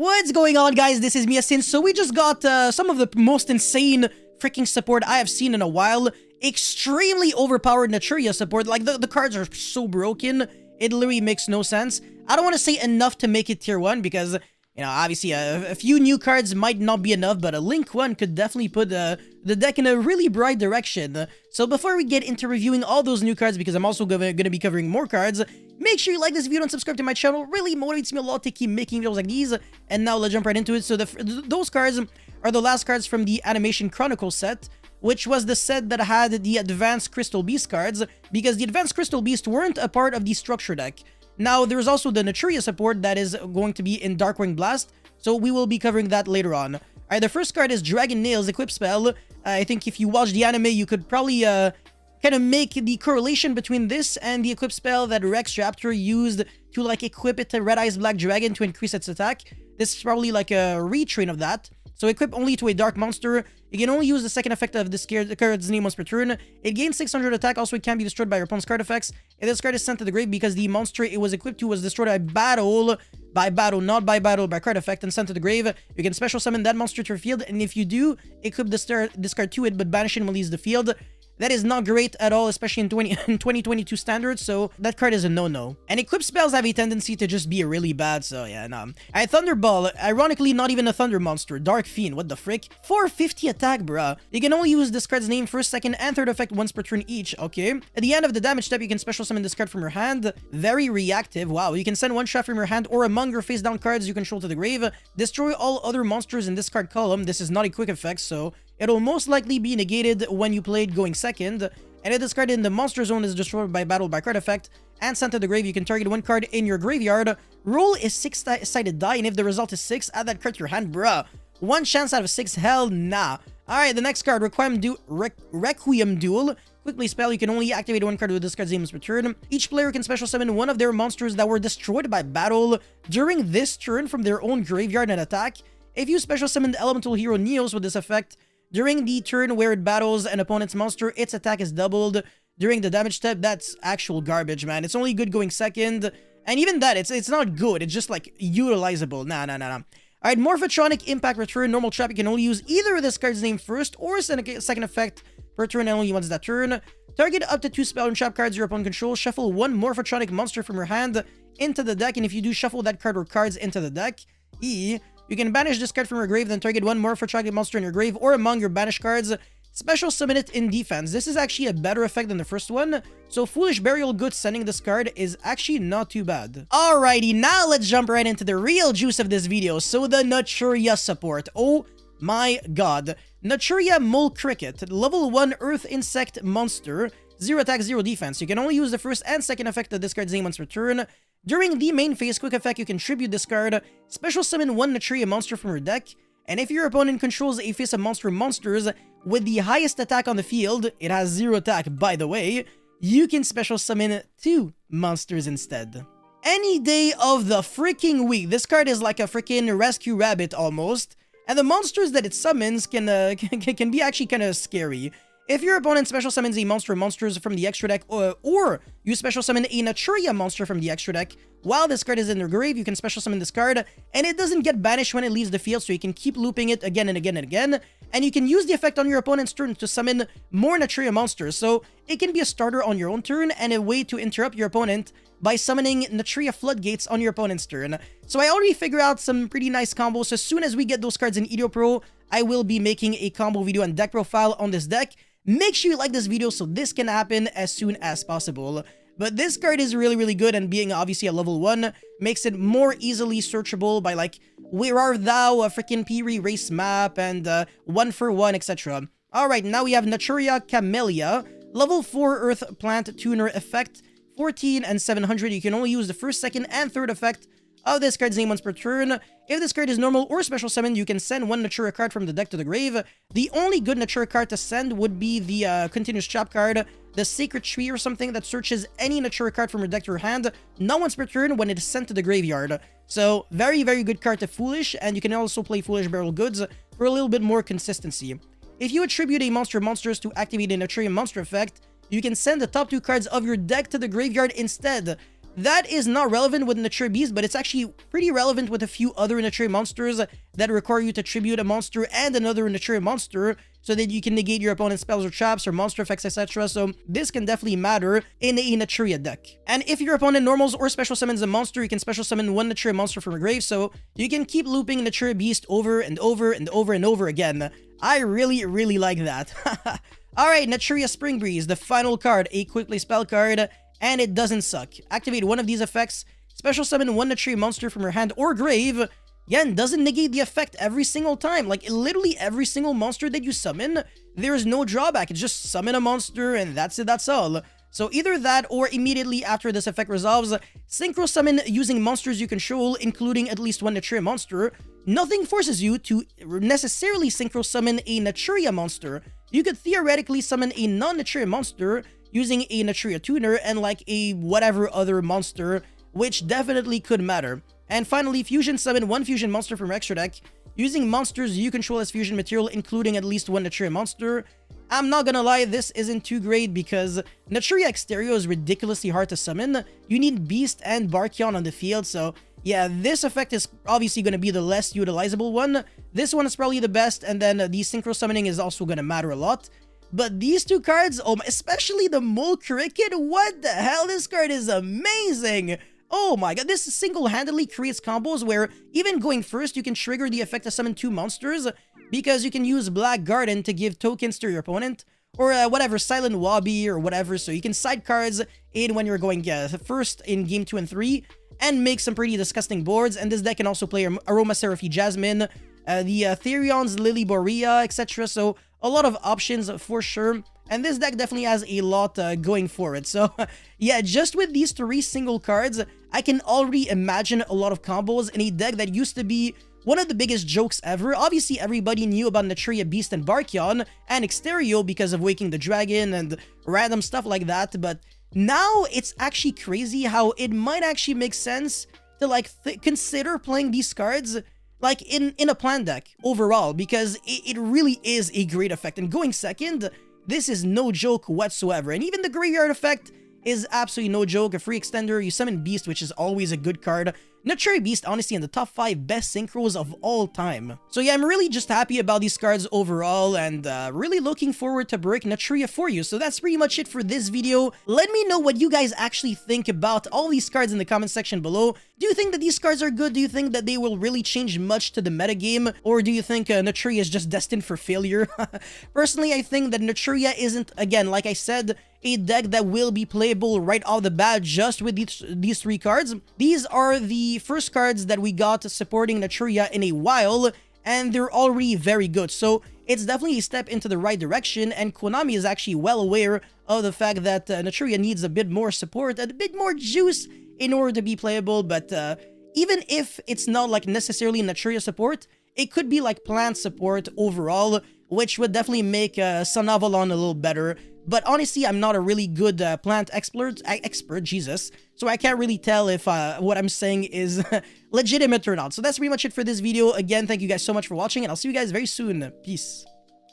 What's going on, guys? This is Miasin. So we just got some of the most insane freaking support I have seen in a while. Extremely overpowered Naturia support. Like, the cards are so broken, it literally makes no sense. I don't want to say enough to make it tier 1 because, you know, obviously a few new cards might not be enough, but a Link 1 could definitely put the deck in a really bright direction. So before we get into reviewing all those new cards, because I'm also going to be covering more cards, make sure you like this video and subscribe to my channel. It really motivates me a lot to keep making videos like these. And now let's jump right into it. So those cards are the last cards from the Animation Chronicle set, which was the set that had the Advanced Crystal Beast cards, because the Advanced Crystal Beast weren't a part of the structure deck. Now, there's also the Naturia support that is going to be in Darkwing Blast, so we will be covering that later on. Alright, the first card is Dragon Nails Equip Spell. I think if you watch the anime, you could probably kind of make the correlation between this and the equip spell that Rex Raptor used to like equip it to Red Eyes Black Dragon to increase its attack. This is probably like a retrain of that. So equip only to a dark monster. You can only use the second effect of this card's name once per turn. It gains 600 attack. Also, it can be destroyed by your opponent's card effects. If this card is sent to the grave because the monster it was equipped to was destroyed by card effect, and sent to the grave, you can special summon that monster to your field. And if you do, equip this card to it, but banish it when it leaves the field. That is not great at all, especially in 2022 standards, so that card is a no-no. And equip spells have a tendency to just be really bad, so yeah, no. Alright, Thunderball, ironically not even a thunder monster, Dark Fiend, what the frick? 450 attack, bruh. You can only use this card's name first, second, and third effect once per turn each, okay? At the end of the damage step, you can special summon this card from your hand. Very reactive, wow. You can send one shot from your hand or among your face-down cards you control to the grave. Destroy all other monsters in this card column. This is not a quick effect, so it'll most likely be negated when you play it going second. And if this card in the monster zone is destroyed by battle by card effect and sent to the grave, you can target one card in your graveyard. Roll a 6-sided die, and if the result is 6, add that card to your hand, bruh. One chance out of 6, hell nah. Alright, the next card, Requiem Duel. Quickly spell, you can only activate one card with this card's name per turn. Each player can special summon one of their monsters that were destroyed by battle during this turn from their own graveyard and attack. If you special summon the elemental hero Neos with this effect, during the turn where it battles an opponent's monster, its attack is doubled. During the damage step, that's actual garbage, man. It's only good going second. And even that, it's not good. It's just, like, utilizable. Nah. Alright, Morphotronic Impact Return. Normal trap, you can only use either this card's name first or second effect per turn and only once that turn. Target up to 2 spell and trap cards your opponent controls. Shuffle one Morphotronic monster from your hand into the deck. And if you do, shuffle that card or cards into the deck. You can banish this card from your grave, then target one Morphotronic monster in your grave or among your banished cards. Special summon it in defense. This is actually a better effect than the first one. So Foolish Burial Good sending this card is actually not too bad. Alrighty, now let's jump right into the real juice of this video. So the Naturia support. Oh my god. Naturia Mole Cricket. Level 1 Earth Insect Monster. 0 attack, 0 defense. You can only use the first and second effect of this card's name once per turn. During the main phase, quick effect, you can tribute this card, special summon one Naturia monster from your deck, and if your opponent controls a face of monsters with the highest attack on the field, it has 0 attack by the way, you can special summon 2 monsters instead. Any day of the freaking week, this card is like a freaking rescue rabbit almost, and the monsters that it summons can be actually kind of scary. If your opponent special summons a monster or monsters from the extra deck, or you special summon a Naturia monster from the extra deck, while this card is in their grave, you can special summon this card, and it doesn't get banished when it leaves the field, so you can keep looping it again and again and again, and you can use the effect on your opponent's turn to summon more Naturia monsters, so it can be a starter on your own turn, and a way to interrupt your opponent by summoning Naturia Floodgates on your opponent's turn. So I already figured out some pretty nice combos, so as soon as we get those cards in EDO Pro, I will be making a combo video and deck profile on this deck. Make sure you like this video so this can happen as soon as possible. But this card is really good, and being obviously a level 1 makes it more easily searchable by like, where are thou, a freaking Piri race map, and 1-for-1, etc. Alright, now we have Naturia Camellia, level 4 Earth Plant Tuner effect, 14 and 700. You can only use the first, second, and third effect of this card's name once per turn. If this card is normal or special summon, you can send one Naturia card from the deck to the grave. The only good Naturia card to send would be the Continuous Trap card, the Sacred Tree or something that searches any Naturia card from your deck to your hand, not once per turn when it is sent to the graveyard. So, very good card to Foolish, and you can also play Foolish Burial Goods for a little bit more consistency. If you attribute a monster or monsters to activate a Naturia monster effect, you can send the top 2 cards of your deck to the graveyard instead. that is not relevant with Nature Beast, but it's actually pretty relevant with a few other Nature monsters that require you to tribute a monster and another Nature monster so that you can negate your opponent's spells or traps or monster effects, etc. So this can definitely matter in a Naturia deck. And if your opponent normals or special summons a monster, you can special summon one Nature monster from a grave, so you can keep looping Nature Beast over and over and over and over again. I really, really like that. Alright, Naturia Spring Breeze, the final card, a quick play spell card, and it doesn't suck. Activate one of these effects, special summon one Nature monster from your hand or grave. Again, doesn't negate the effect every single time. Like, literally every single monster that you summon, there's no drawback. It's just summon a monster and that's it, that's all. So either that or immediately after this effect resolves, synchro summon using monsters you control, including at least one Naturia monster. Nothing forces you to necessarily synchro summon a Naturia monster. You could theoretically summon a non-Naturia monster using a Naturia tuner and like a whatever other monster, which definitely could matter. And finally, fusion summon one fusion monster from your extra deck using monsters you control as fusion material, including at least one Naturia monster. I'm not gonna lie, this isn't too great because Naturia Exterio is ridiculously hard to summon. You need Beast and Barkion on the field, so yeah, this effect is obviously going to be the less utilizable one. This one is probably the best, and then the synchro summoning is also going to matter a lot. But these two cards, especially the Mole Cricket, what the hell? This card is amazing! Oh my god, this single-handedly creates combos where even going first, you can trigger the effect to summon two monsters because you can use Black Garden to give tokens to your opponent, or whatever, Silent Wobby or whatever, so you can side cards in when you're going first in game 2 and 3, and make some pretty disgusting boards. And this deck can also play Aromaseraphy Jasmine, the Therion's Lily Borea, etc. So a lot of options for sure. And this deck definitely has a lot going for it. So yeah, just with these 3 single cards, I can already imagine a lot of combos in a deck that used to be one of the biggest jokes ever. Obviously, everybody knew about Naturia Beast and Barkion and Exterio because of Waking the Dragon and random stuff like that, but now it's actually crazy how it might actually make sense to like consider playing these cards like in a plan deck overall, because it really is a great effect. And going second, this is no joke whatsoever. And even the Graveyard effect is absolutely no joke. A free extender, you summon Beast, which is always a good card. Naturia Beast, honestly, in the top 5 best synchros of all time. So yeah, I'm really just happy about these cards overall, and really looking forward to break Naturia for you. So that's pretty much it for this video. Let me know what you guys actually think about all these cards in the comment section below. Do you think that these cards are good? Do you think that they will really change much to the metagame? Or do you think Naturia is just destined for failure? Personally, I think that Naturia isn't, again, like I said, a deck that will be playable right off the bat just with these 3 cards. These are the first cards that we got supporting Naturia in a while, and they're already very good. So it's definitely a step into the right direction, and Konami is actually well aware of the fact that Naturia needs a bit more support, a bit more juice in order to be playable. But even if it's not like necessarily Naturia support, it could be like plant support overall, which would definitely make Sun Avalon a little better. But honestly, I'm not a really good plant expert, Jesus, so I can't really tell if what I'm saying is legitimate or not. So that's pretty much it for this video. Again, thank you guys so much for watching, and I'll see you guys very soon. Peace.